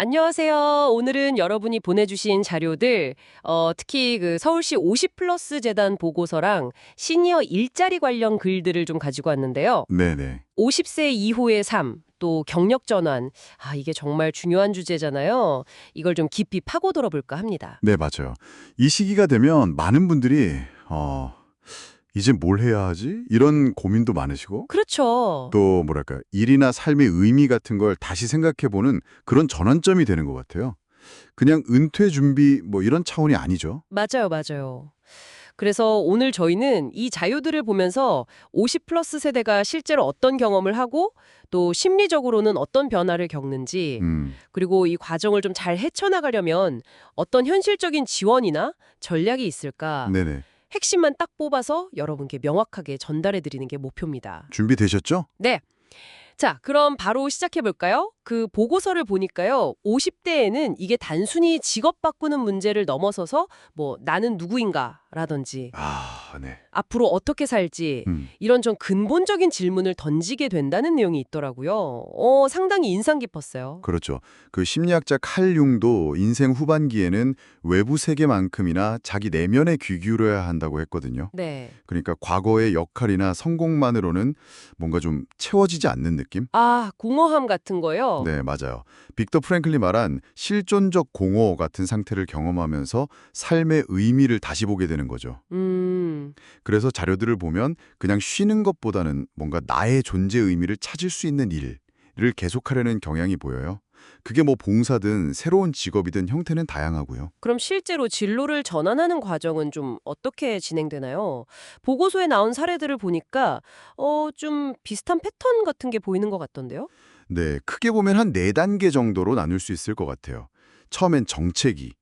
안녕하세요. 오늘은 여러분이 보내주신 자료들, 특히 그 서울시 50플러스 재단 보고서랑 시니어 일자리 관련 글들을 좀 가지고 왔는데요. 네네. 50세 이후의 삶, 또 경력 전환, 이게 정말 중요한 주제잖아요. 이걸 좀 깊이 파고들어 볼까 합니다. 네, 맞아요. 이 시기가 되면 많은 분들이 이제 뭘 해야 하지? 이런 고민도 많으시고 그렇죠. 또 뭐랄까 일이나 삶의 의미 같은 걸 다시 생각해보는 그런 전환점이 되는 것 같아요. 그냥 은퇴 준비 뭐 이런 차원이 아니죠. 맞아요, 맞아요. 그래서 오늘 저희는 이 자료들을 보면서 50 플러스 세대가 실제로 어떤 경험을 하고 또 심리적으로는 어떤 변화를 겪는지 그리고 이 과정을 좀 잘 헤쳐나가려면 어떤 현실적인 지원이나 전략이 있을까 네네. 핵심만 딱 뽑아서 여러분께 명확하게 전달해 드리는 게 목표입니다. 준비되셨죠? 네. 자, 그럼 바로 시작해 볼까요? 그 보고서를 보니까요. 50대에는 이게 단순히 직업 바꾸는 문제를 넘어서서 뭐 나는 누구인가라든지 아, 네. 앞으로 어떻게 살지 음. 이런 좀 근본적인 질문을 던지게 된다는 내용이 있더라고요. 상당히 인상 깊었어요. 그렇죠. 그 심리학자 칼 융도 인생 후반기에는 외부 세계만큼이나 자기 내면에 귀 기울여야 한다고 했거든요. 네. 그러니까 과거의 역할이나 성공만으로는 뭔가 좀 채워지지 않는 느낌? 공허함 같은 거요? 네, 맞아요. 빅터 프랭클리 말한 실존적 공허 같은 상태를 경험하면서 삶의 의미를 다시 보게 되는 거죠. 음. 그래서 자료들을 보면 그냥 쉬는 것보다는 뭔가 나의 존재 의미를 찾을 수 있는 일을 계속하려는 경향이 보여요. 그게 뭐 봉사든 새로운 직업이든 형태는 다양하고요. 그럼 실제로 진로를 전환하는 과정은 좀 어떻게 진행되나요? 보고서에 나온 사례들을 보니까 좀 비슷한 패턴 같은 게 보이는 것 같던데요? 네, 크게 보면 한 4단계 정도로 나눌 수 있을 것 같아요. 처음엔 정체기,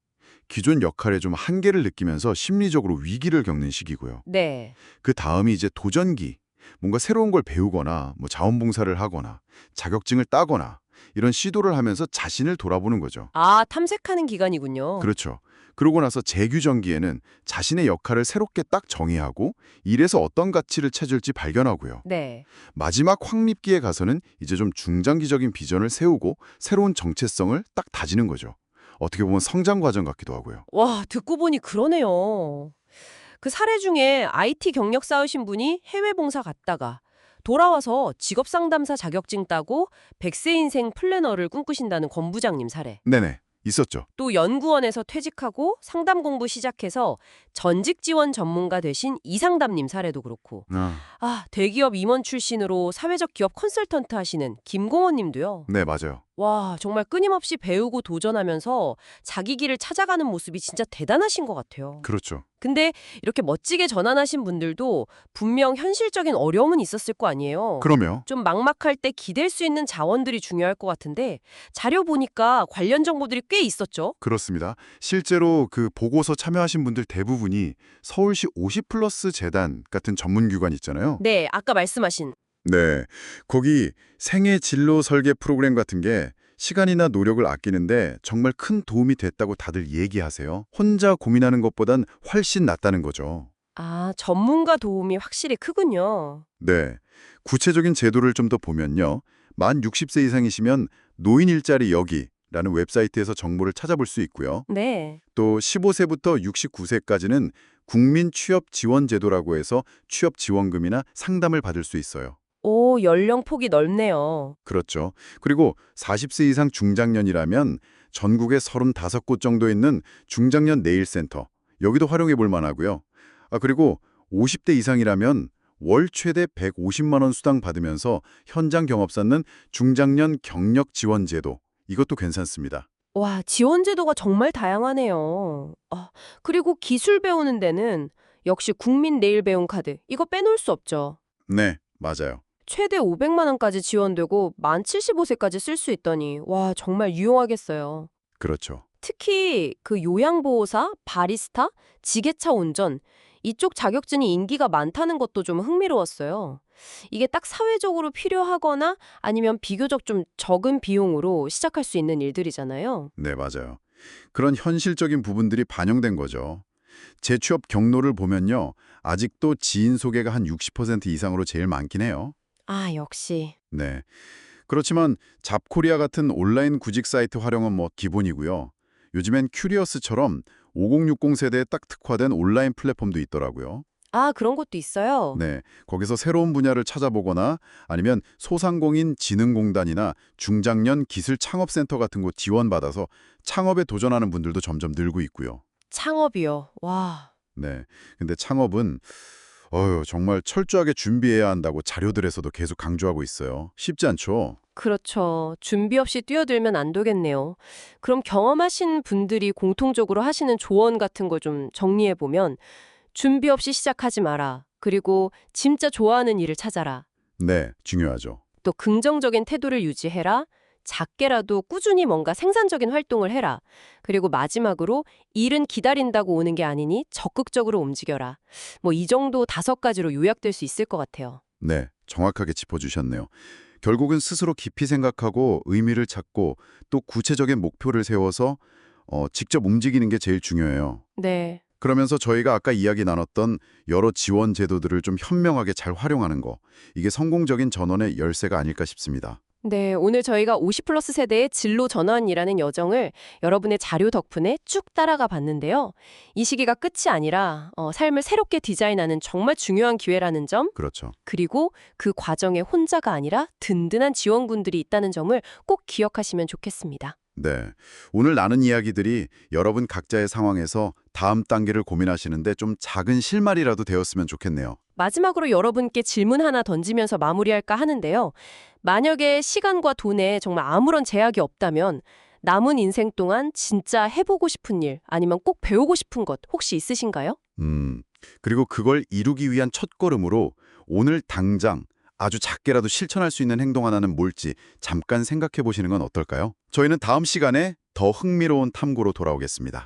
기존 역할에 좀 한계를 느끼면서 심리적으로 위기를 겪는 시기고요. 네. 그 다음이 이제 도전기, 뭔가 새로운 걸 배우거나 뭐 자원봉사를 하거나 자격증을 따거나 이런 시도를 하면서 자신을 돌아보는 거죠. 탐색하는 기간이군요. 그렇죠. 그러고 나서 재규정기에는 자신의 역할을 새롭게 딱 정의하고 일에서 어떤 가치를 찾을지 발견하고요. 네. 마지막 확립기에 가서는 이제 좀 중장기적인 비전을 세우고 새로운 정체성을 딱 다지는 거죠. 어떻게 보면 성장 과정 같기도 하고요. 와, 듣고 보니 그러네요. 그 사례 중에 IT 경력 쌓으신 분이 해외 봉사 갔다가 돌아와서 직업 상담사 자격증 따고 100세 인생 플래너를 꿈꾸신다는 권 부장님 사례. 네네, 있었죠. 또 연구원에서 퇴직하고 상담 공부 시작해서 전직 지원 전문가 되신 이상담님 사례도 그렇고. 대기업 임원 출신으로 사회적 기업 컨설턴트 하시는 김공원 님도요. 네, 맞아요. 와, 정말 끊임없이 배우고 도전하면서 자기 길을 찾아가는 모습이 진짜 대단하신 것 같아요. 그렇죠. 근데 이렇게 멋지게 전환하신 분들도 분명 현실적인 어려움은 있었을 거 아니에요. 그러면 좀 막막할 때 기댈 수 있는 자원들이 중요할 것 같은데 자료 보니까 관련 정보들이 꽤 있었죠? 그렇습니다. 실제로 그 보고서 참여하신 분들 대부분이 서울시 50플러스 재단 같은 전문기관 있잖아요. 네, 아까 말씀하신. 네. 거기 생애 진로 설계 프로그램 같은 게 시간이나 노력을 아끼는데 정말 큰 도움이 됐다고 다들 얘기하세요. 혼자 고민하는 것보단 훨씬 낫다는 거죠. 전문가 도움이 확실히 크군요. 네. 구체적인 제도를 좀 더 보면요. 만 60세 이상이시면 노인 일자리 여기라는 웹사이트에서 정보를 찾아볼 수 있고요. 네. 또 15세부터 69세까지는 국민 취업 지원 제도라고 해서 취업 지원금이나 상담을 받을 수 있어요. 오, 연령 폭이 넓네요. 그렇죠. 그리고 40세 이상 중장년이라면 전국에 35곳 정도 있는 중장년 내일센터, 여기도 활용해 볼 만하고요. 그리고 50대 이상이라면 월 최대 150만 원 수당 받으면서 현장 경험 쌓는 중장년 경력 지원 제도, 이것도 괜찮습니다. 와, 지원 제도가 정말 다양하네요. 그리고 기술 배우는 데는 역시 국민 내일 배움 카드, 이거 빼놓을 수 없죠. 네, 맞아요. 최대 500만 원까지 지원되고 만 75세까지 쓸 수 있다니 와 정말 유용하겠어요. 그렇죠. 특히 그 요양보호사, 바리스타, 지게차 운전 이쪽 자격증이 인기가 많다는 것도 좀 흥미로웠어요. 이게 딱 사회적으로 필요하거나 아니면 비교적 좀 적은 비용으로 시작할 수 있는 일들이잖아요. 네, 맞아요. 그런 현실적인 부분들이 반영된 거죠. 재취업 경로를 보면요. 아직도 지인 소개가 한 60% 이상으로 제일 많긴 해요. 역시. 네. 그렇지만 잡코리아 같은 온라인 구직 사이트 활용은 뭐 기본이고요. 요즘엔 큐리어스처럼 5060 세대에 딱 특화된 온라인 플랫폼도 있더라고요. 아, 그런 것도 있어요? 네, 거기서 새로운 분야를 찾아보거나 아니면 소상공인 진흥공단이나 중장년 기술 창업센터 같은 곳 지원받아서 창업에 도전하는 분들도 점점 늘고 있고요. 창업이요. 와. 네, 근데 창업은 정말 철저하게 준비해야 한다고 자료들에서도 계속 강조하고 있어요. 쉽지 않죠? 그렇죠. 준비 없이 뛰어들면 안 되겠네요. 그럼 경험하신 분들이 공통적으로 하시는 조언 같은 거 좀 정리해 보면 준비 없이 시작하지 마라. 그리고 진짜 좋아하는 일을 찾아라. 네, 중요하죠. 또 긍정적인 태도를 유지해라. 작게라도 꾸준히 뭔가 생산적인 활동을 해라. 그리고 마지막으로 일은 기다린다고 오는 게 아니니 적극적으로 움직여라. 뭐 이 정도 5가지로 요약될 수 있을 것 같아요. 네, 정확하게 짚어주셨네요. 결국은 스스로 깊이 생각하고 의미를 찾고 또 구체적인 목표를 세워서 직접 움직이는 게 제일 중요해요. 네. 그러면서 저희가 아까 이야기 나눴던 여러 지원 제도들을 좀 현명하게 잘 활용하는 거, 이게 성공적인 전원의 열쇠가 아닐까 싶습니다. 네, 오늘 저희가 50플러스 세대의 진로 전환이라는 여정을 여러분의 자료 덕분에 쭉 따라가 봤는데요. 이 시기가 끝이 아니라 삶을 새롭게 디자인하는 정말 중요한 기회라는 점, 그렇죠. 그리고 그 과정에 혼자가 아니라 든든한 지원군들이 있다는 점을 꼭 기억하시면 좋겠습니다. 네. 오늘 나눈 이야기들이 여러분 각자의 상황에서 다음 단계를 고민하시는데 좀 작은 실마리라도 되었으면 좋겠네요. 마지막으로 여러분께 질문 하나 던지면서 마무리할까 하는데요. 만약에 시간과 돈에 정말 아무런 제약이 없다면 남은 인생 동안 진짜 해보고 싶은 일 아니면 꼭 배우고 싶은 것 혹시 있으신가요? 그리고 그걸 이루기 위한 첫걸음으로 오늘 당장 아주 작게라도 실천할 수 있는 행동 하나는 뭘지 잠깐 생각해 보시는 건 어떨까요? 저희는 다음 시간에 더 흥미로운 탐구로 돌아오겠습니다.